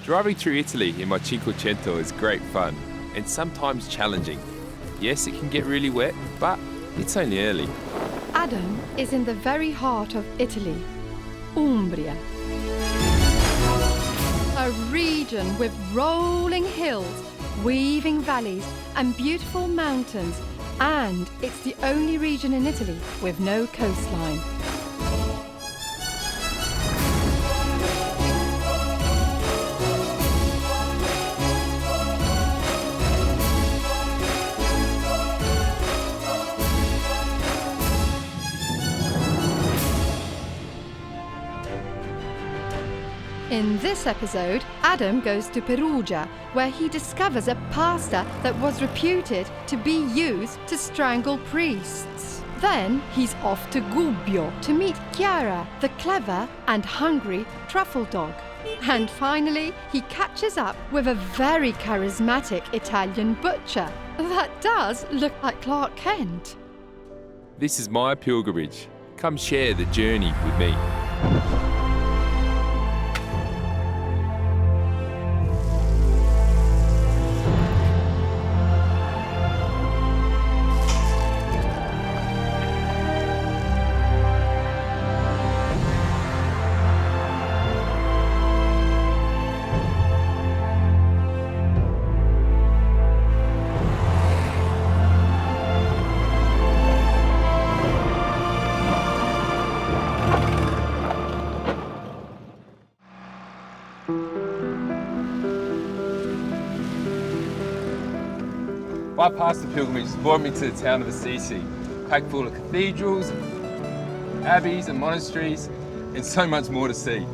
Driving through Italy in my Cinquecento is great fun and sometimes challenging. Yes, it can get really wet, but it's only early. Adam is in the very heart of Italy, Umbria. A region with rolling hills, weaving valleys and beautiful mountains, and it's the only region in Italy with no coastline. In this episode, Adam goes to Perugia, where he discovers a pasta that was reputed to be used to strangle priests. Then he's off to Gubbio to meet Chiara, the clever and hungry truffle dog. And finally, he catches up with a very charismatic Italian butcher. That does look like Clark Kent. This is my pilgrimage. Come share the journey with me. My pasta pilgrimage has brought me to the town of Assisi, packed full of cathedrals, abbeys and monasteries, and so much more to see.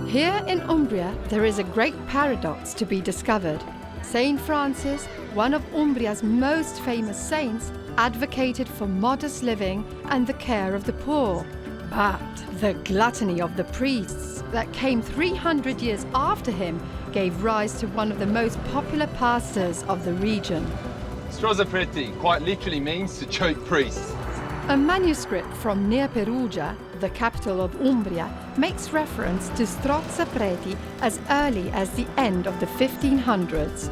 Here in Umbria, there is a great paradox to be discovered. Saint Francis, one of Umbria's most famous saints, advocated for modest living and the care of the poor. But the gluttony of the priests that came 300 years after him gave rise to one of the most popular pastas of the region. Strozzapreti quite literally means to choke priests. A manuscript from near Perugia, the capital of Umbria, makes reference to strozzapreti as early as the end of the 1500s.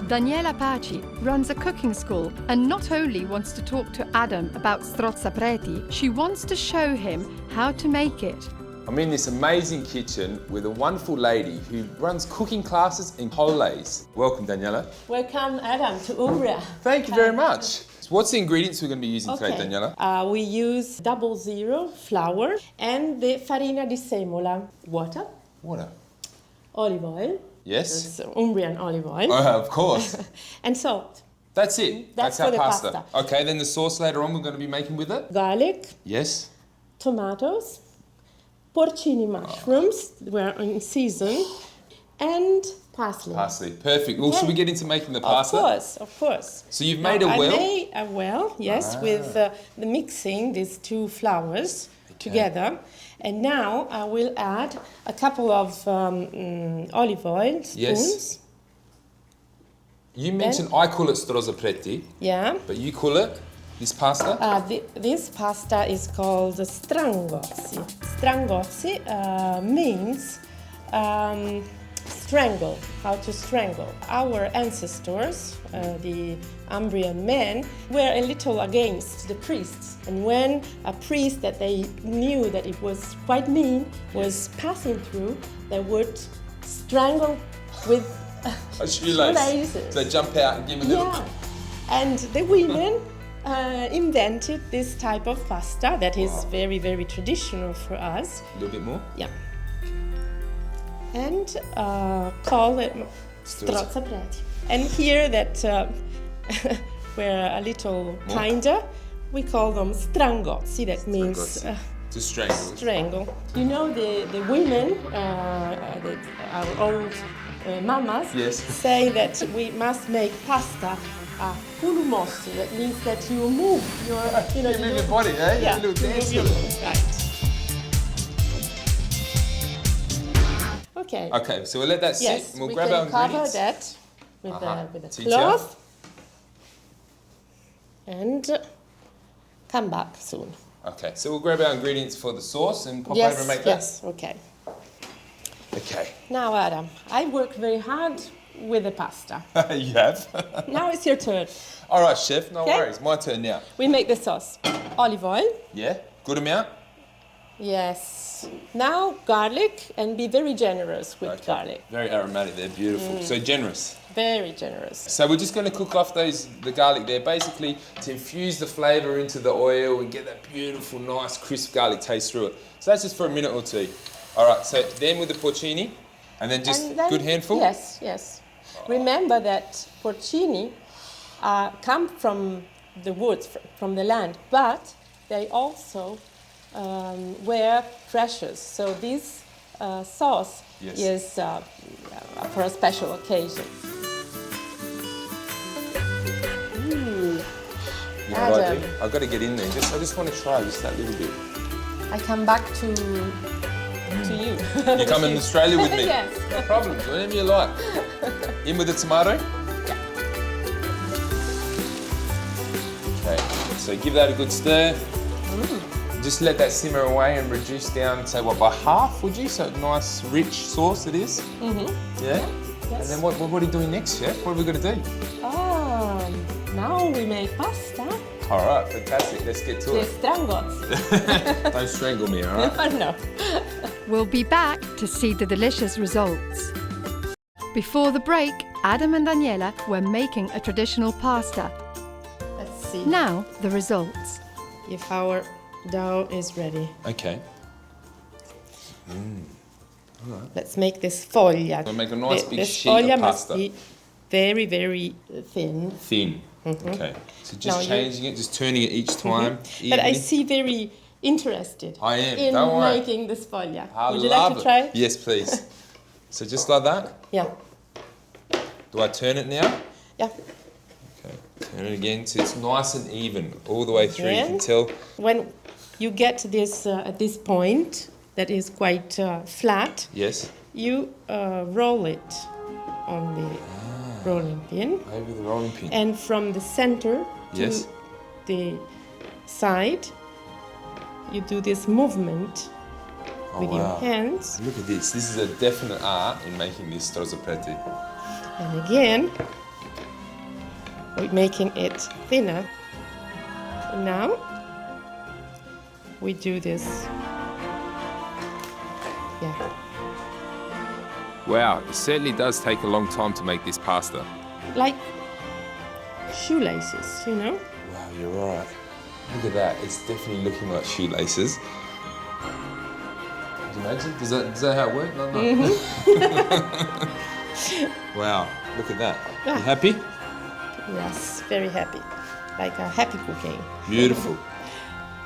Daniela Paci runs a cooking school and not only wants to talk to Adam about strozzapreti, she wants to show him how to make it. I'm in this amazing kitchen with a wonderful lady who runs cooking classes in Holidays. Welcome, Daniela. Welcome, Adam, to Umbria. Thank you very much. So what's the ingredients we're going to be using today, Daniela? We use 00 flour and the farina di semola, water, olive oil. Yes. That's Umbrian olive oil. Of course. And salt. That's it. That's our for the pasta. pasta. Okay, then the sauce later on we're going to be making with it? Garlic, Yes. tomatoes, porcini mushrooms, were in season, and parsley. Parsley. Perfect. Well, should we get into making the pasta? Of course. So you've made Now, a well? I made a well, yes, with the mixing these two flours together. And now I will add a couple of olive oil spoons. Yes. You mentioned I call it strozzapreti, Yeah. but you call it this pasta? This pasta is called strangozzi. Strangozzi means strangle, how to strangle. Our ancestors, the Umbrian men, were a little against the priests. And when a priest that they knew that it was quite mean was passing through, they would strangle with A shoelace. shoelaces. So they jump out and give them a little... Yeah. And the women invented this type of pasta that is very, very traditional for us. A little bit more? Yeah. And call it strozzapreti. And here that we're a little kinder, we call them strangozzi. That means to strangle. strangle. You know, the women, our old mamas, Yes. say that we must make pasta pulumossi. That means that you move your, You move your body, eh? Yeah, A little dance you with move it. right. Okay. Okay, so we'll let that sit. Yes, And we'll we grab can our cover ingredients. that with a Tea cloth. And come back soon. Okay, so we'll grab our ingredients for the sauce and pop Yes, over and make yes, okay. that. Okay. Now, Adam, I worked very hard with the pasta. You have? Now it's your turn. All right, chef, no Okay. worries. My turn now. We make the sauce. Olive oil. Yeah? Good amount? Yes. Now garlic, and be very generous with garlic. Very aromatic, they're beautiful. So generous. Very generous. So we're just going to cook off the garlic there, basically to infuse the flavour into the oil and get that beautiful, nice, crisp garlic taste through it. So that's just for a minute or two. All right, so then with the porcini, and then just And then- good handful? Yes, yes. Remember that porcini come from the woods, from the land, but they also were precious. So this sauce is for a special occasion. You know what I Adam. do? I've got to get in there. I just want to try just that little bit. I come back to you. You come in Australia with me? Yes. No problems, whenever you like. In with the tomato? Okay, so give that a good stir. Just let that simmer away and reduce down, say what, by half, would you? So nice, rich sauce it is. Yeah? Yes. And then what are we doing next, chef? What are we going to do? Now we make pasta. All right, fantastic. Let's get to The it. strangots. Don't strangle me, all right? No. We'll be back to see the delicious results. Before the break, Adam and Daniela were making a traditional pasta. Let's see Now, the results. if our dough is ready. Okay. Let's make this foglia. We'll make a nice big this sheet foglia of must pasta. be very, very thin. Thin. Okay. So just Now you- changing it, just turning it each time. But I evenly. see very interested I am, in don't worry. making this foglia. I Would you love like to try? Yes, please. So just like that. Yeah. Do I turn it now? Yeah. Okay. Turn it again so it's nice and even all the way through. You can Again. tell. When you get this at this point that is quite flat, Yes. you roll it on the rolling pin, Over the rolling pin. and from the center to Yes. the side, you do this movement Oh, with wow. your hands, Look at this. This is a definite art in making this strozzopetti. and again, we're making it thinner. And now we do this. Yeah. Wow, it certainly does take a long time to make this pasta. Like shoelaces, you know? Wow, you're right. Look at that. It's definitely looking like shoelaces. Can you imagine? Is that how it works? No. Wow, look at that. You happy? Yes, very happy. Like a happy cooking. Beautiful.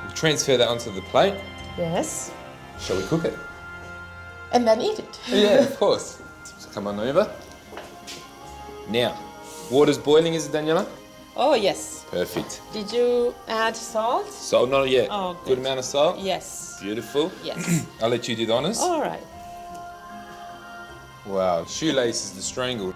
We'll transfer that onto the plate. Yes. Shall we cook it? And then eat it. Yeah, of course. So come on over. Now, water's boiling, is it, Daniela? Oh, yes. Perfect. Did you add salt? Salt, not yet. Oh, Good good. amount of salt. Yes. Beautiful. Yes. I'll let you do the honours. All right. Wow, shoelace is the strangle.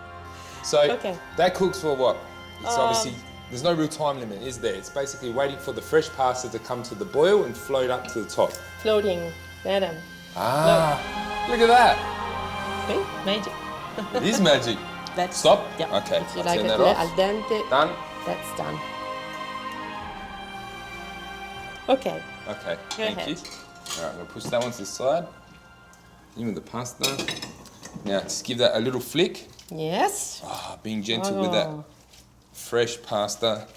So Okay. that cooks for what? It's obviously, there's no real time limit, is there? It's basically waiting for the fresh pasta to come to the boil and float up to the top. Floating, Adam. Ah, look at that. Okay, magic. It is magic. That's Stop? Yeah. Okay, If you I'll like turn it that off. al dente, Done? that's done. Okay. Okay, Go thank ahead. you. All right, we'll push that one to the side. In with the pasta. Now, just give that a little flick. Yes. Ah, being gentle with that fresh pasta.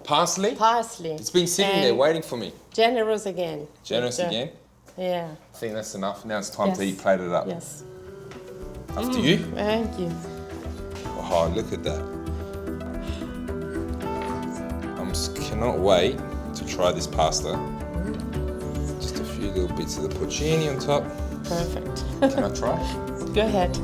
Parsley. Parsley. It's been sitting there And waiting for me. Generous again. Generous With, again. Yeah. I think that's enough. Now it's time to Yes. eat, plate it up. Yes. After you. Thank you. Oh, look at that. Cannot wait to try this pasta. Just a few little bits of the porcini on top. Perfect. Can I try? Go ahead.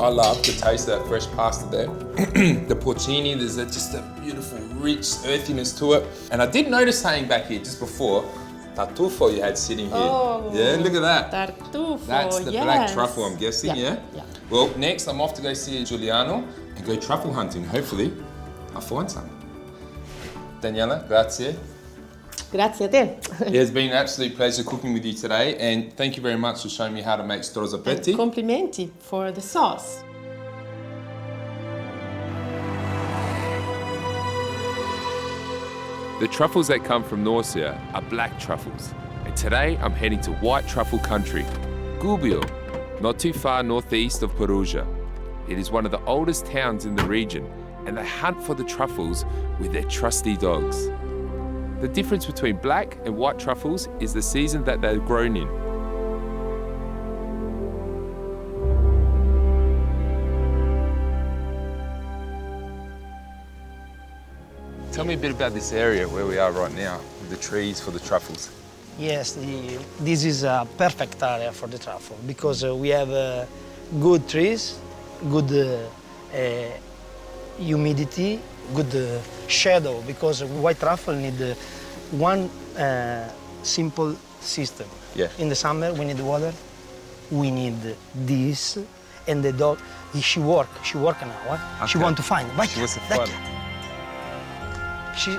I love the taste of that fresh pasta there. The porcini, there's just a beautiful, rich earthiness to it. And I did notice saying back here just before, tartufo you had sitting here. Oh, yeah, look at that. Tartufo, That's the yes. black truffle, I'm guessing, yeah? Yeah. Well, next I'm off to go see Giuliano and go truffle hunting. Hopefully, I'll find some. Daniela, grazie. Grazie a te. It has been an absolute pleasure cooking with you today, and thank you very much for showing me how to make strozzapetti. Complimenti for the sauce. The truffles that come from Norcia are black truffles, and today I'm heading to white truffle country, Gubbio, not too far northeast of Perugia. It is one of the oldest towns in the region, and they hunt for the truffles with their trusty dogs. The difference between black and white truffles is the season that they're grown in. Tell me a bit about this area where we are right now, with the trees for the truffles. Yes, this is a perfect area for the truffle because we have good trees, good humidity, good shadow, because white truffle need one simple system. Yeah. In the summer we need water, we need this, and the dog, she work now. Okay. She want to find. She wants to find. Chiara,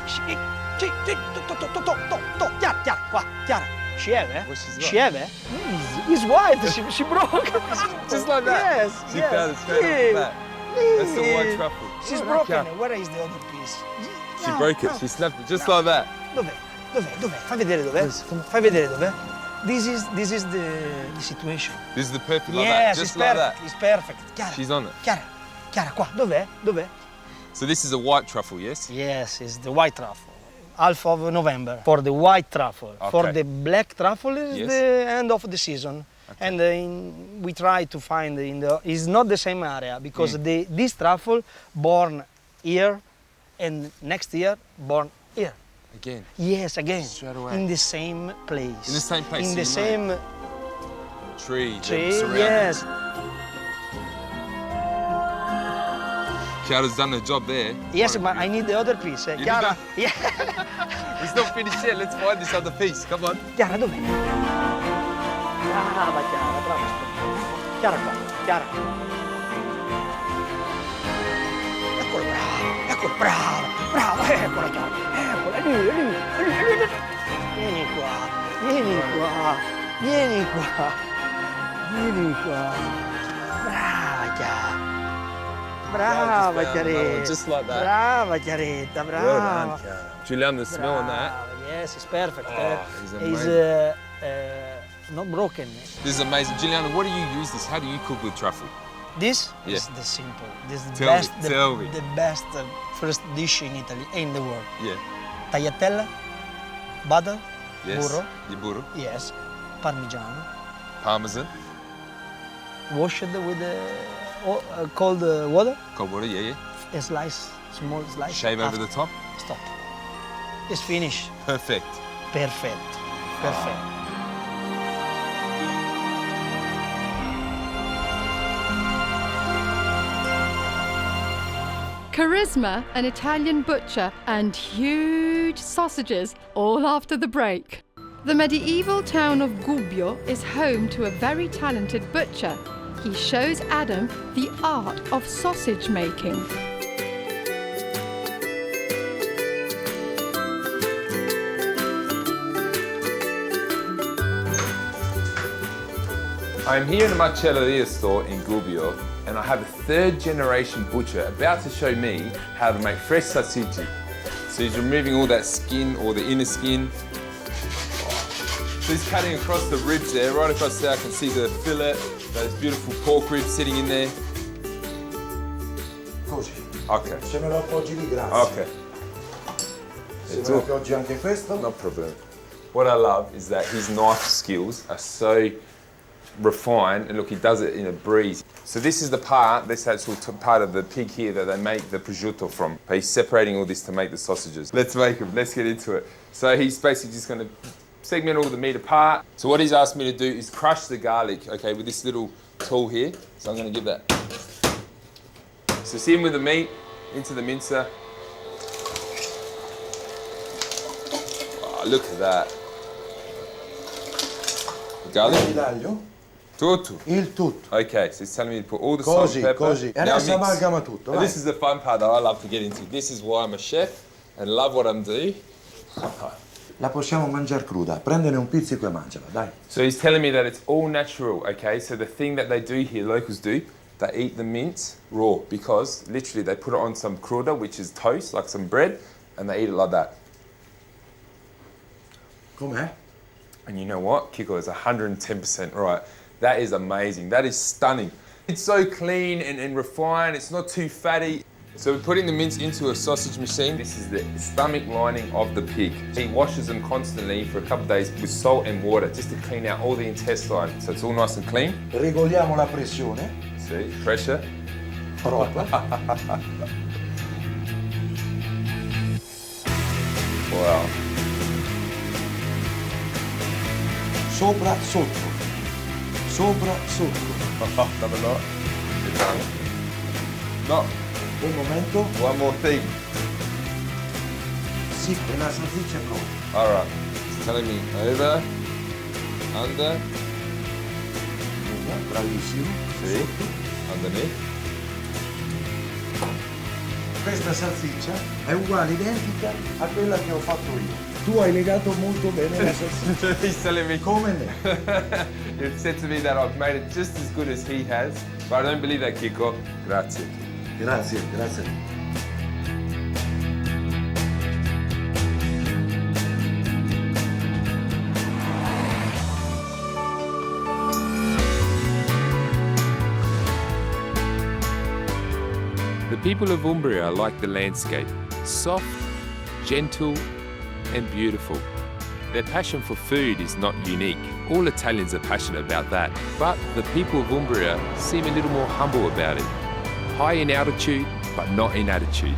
qua, Chiara. She have, eh? What she's got? She have, eh? It's white, she broke. Just like that? Yes, She yes. found it straight off the bat. That's the white truffle. She's Oh, broken. okay. Where is the other piece? She No, broke it, no. she snapped it just like that. Dov'è? Dov'è? Fai vedere dov'è. Fai vedere dov'è. This is the situation. This is the perfect like Yes, that, just it's like perfect. that. It's perfect. Chiara. She's on it. Chiara, qua. Dov'è? Dov'è? So this is a white truffle, yes? Yes, it's the white truffle. Half of November for the white truffle. Okay. For the black truffle is Yes. the end of the season. Okay. And we try to find it's not the same area because this truffle born here and next year born here. Again. Yes, again. Straight away. In the same place. In the same place, In so the you same Tree. tree. surrounding. Yes. Chiara's done her job there. Yes, Quite but a I need the other piece. You need Chiara. that? Yeah. It's not finished yet, let's find this other piece, come on. Chiara, dov'è? Brava, Chiara, brava. Chiara qua, Chiara. Eccolo, brava, eccola Chiara. Eccola, è lì. Vieni qua. Brava, Chiara. Brava, Just found another one, Chiaretta. just like that. Brava, Chiaretta, Well brava. done, Chiara. Julian, the smell on that. Brava, yes, it's perfect. Oh, he's It's not broken. This is amazing. Juliana, what do you use this? How do you cook with truffle? This Yeah. is the simple. This is the Tell me, best. tell me. The best first dish in Italy, in the world. Yeah. Tagliatella, butter, Yes. burro, Your burro. yes, parmigiano, Parmesan. washed with cold water, Cold water, yeah. a slice, small slice. Shave over the top. Stop. It's finished. Perfect. Perfect. Charisma, an Italian butcher, and huge sausages, all after the break. The medieval town of Gubbio is home to a very talented butcher. He shows Adam the art of sausage making. I'm here in the macelleria store in Gubbio, and I have a third generation butcher about to show me how to make fresh sausage. So he's removing all that skin or the inner skin. So he's cutting across the ribs there, right across there I can see the fillet, those beautiful pork ribs sitting in there. Così. Okay. Se me lo appoggi lì, grazie. Okay. Se me lo appoggi anche questo. No problem. What I love is that his knife skills are so refined, and look, he does it in a breeze. So this is the part, this actual part of the pig here that they make the prosciutto from. But he's separating all this to make the sausages. Let's make them, let's get into it. So he's basically just gonna segment all the meat apart. So what he's asked me to do is crush the garlic, okay, with this little tool here. So I'm gonna give that So it's in with the meat, into the mincer. Oh, look at that. Garlic. L'aglio, Tutto. il tutto. Okay, so it's telling me to put all the salt Così, and pepper. così. E Now adesso mix. amalgama tutto, And vai. this is the fun part that I love to get into. This is why I'm a chef and love what I'm doing. La possiamo mangiare cruda. Prendene un pizzico e mangiala, dai. So he's telling me that it's all natural, okay? So the thing that they do here, locals do, they eat the mint raw because literally they put it on some cruda, which is toast, like some bread, and they eat it like that. Com'è? And you know what? Kiko is 110% right. That is amazing. That is stunning. It's so clean and refined. It's not too fatty. So we're putting the mince into a sausage machine. This is the stomach lining of the pig. He washes them constantly for a couple of days with salt and water just to clean out all the intestine. So it's all nice and clean. Regoliamo la pressione. See, pressure. Troppo. Wow. Sopra, sotto. Sopra, sotto. Another knot. Good done. No, Un momento. one more thing. Sì, e la salsiccia è pronta. All right. It's telling me over, under, Bravissimo. see, underneath. Questa salsiccia è uguale, identica a quella che ho fatto io. Tu hai legato molto bene la salsiccia. He's telling me. Come me. It said to me that I've made it just as good as he has, but I don't believe that, Kiko. Grazie. Grazie, grazie. The people of Umbria like the landscape, soft, gentle, and beautiful. Their passion for food is not unique. All Italians are passionate about that, but the people of Umbria seem a little more humble about it. High in altitude, but not in attitude.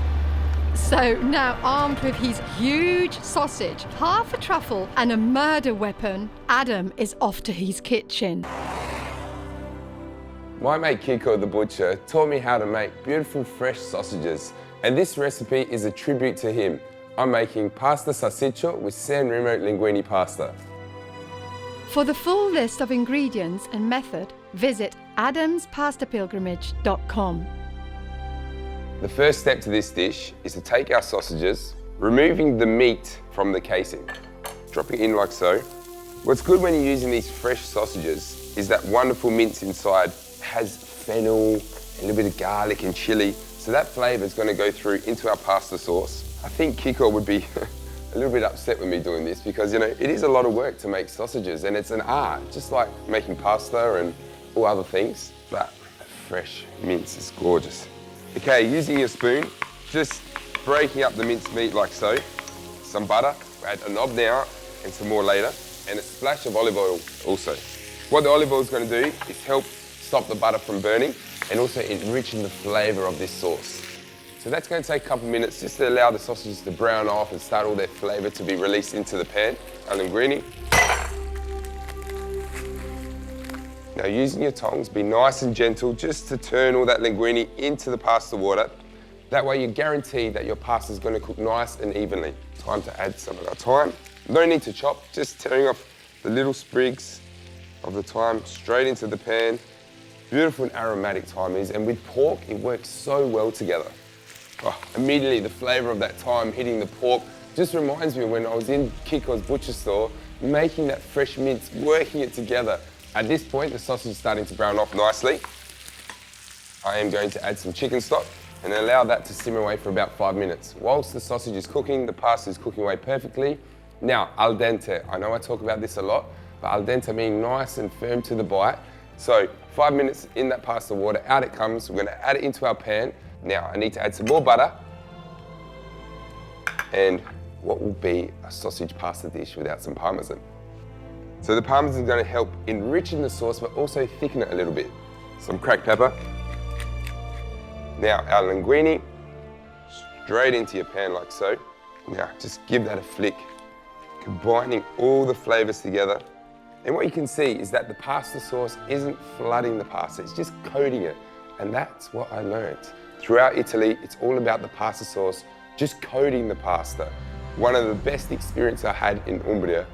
So now, armed with his huge sausage, half a truffle, and a murder weapon, Adam is off to his kitchen. My mate Kiko the butcher taught me how to make beautiful fresh sausages, and this recipe is a tribute to him. I'm making pasta salsiccia with San Remo linguine pasta. For the full list of ingredients and method, visit adamspastapilgrimage.com. The first step to this dish is to take our sausages, removing the meat from the casing, dropping in like so. What's good when you're using these fresh sausages is that wonderful mince inside has fennel, a little bit of garlic and chili, so that flavour is going to go through into our pasta sauce. I think Kiko would be a little bit upset with me doing this because, you know, it is a lot of work to make sausages and it's an art, just like making pasta and all other things, but fresh mince is gorgeous. Okay, using your spoon, just breaking up the minced meat like so. Some butter, we'll add a knob now and some more later, and a splash of olive oil also. What the olive oil is going to do is help stop the butter from burning and also enrichen the flavour of this sauce. So that's going to take a couple of minutes just to allow the sausages to brown off and start all their flavour to be released into the pan. Our linguine. Now using your tongs, be nice and gentle just to turn all that linguine into the pasta water. That way you're guaranteed that your pasta is going to cook nice and evenly. Time to add some of our thyme. No need to chop, just tearing off the little sprigs of the thyme straight into the pan. Beautiful and aromatic thyme is, and with pork, it works so well together. Oh, immediately the flavour of that thyme hitting the pork just reminds me of when I was in Kiko's butcher store, making that fresh mince, working it together. At this point, the sausage is starting to brown off nicely. I am going to add some chicken stock and allow that to simmer away for about 5 minutes. Whilst the sausage is cooking, the pasta is cooking away perfectly. Now, al dente. I know I talk about this a lot, but al dente meaning nice and firm to the bite. So 5 minutes in that pasta water, out it comes. We're going to add it into our pan. Now, I need to add some more butter and what will be a sausage pasta dish without some parmesan. So the parmesan is going to help enrich in the sauce, but also thicken it a little bit. Some cracked pepper. Now, our linguine, straight into your pan like so. Now, just give that a flick, combining all the flavours together. And what you can see is that the pasta sauce isn't flooding the pasta, it's just coating it. And that's what I learned Throughout Italy, it's all about the pasta sauce, just coating the pasta. One of the best experiences I had in Umbria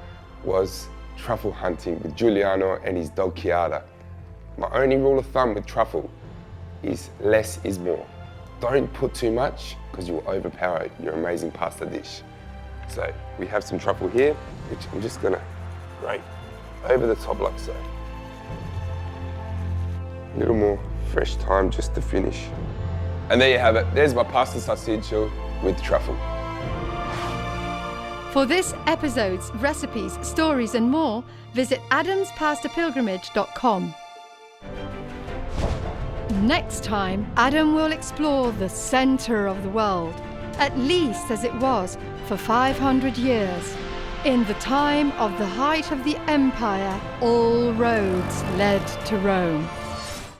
was truffle hunting with Giuliano and his dog Chiara. My only rule of thumb with truffle is less is more. Don't put too much because you will overpower your amazing pasta dish. So we have some truffle here, which I'm just gonna grate over the top like so. A little more fresh thyme just to finish. And there you have it. There's my pasta salsiccia with truffle. For this episode's recipes, stories and more, visit adamspastapilgrimage.com. Next time, Adam will explore the centre of the world, at least as it was for 500 years. In the time of the height of the empire, all roads led to Rome.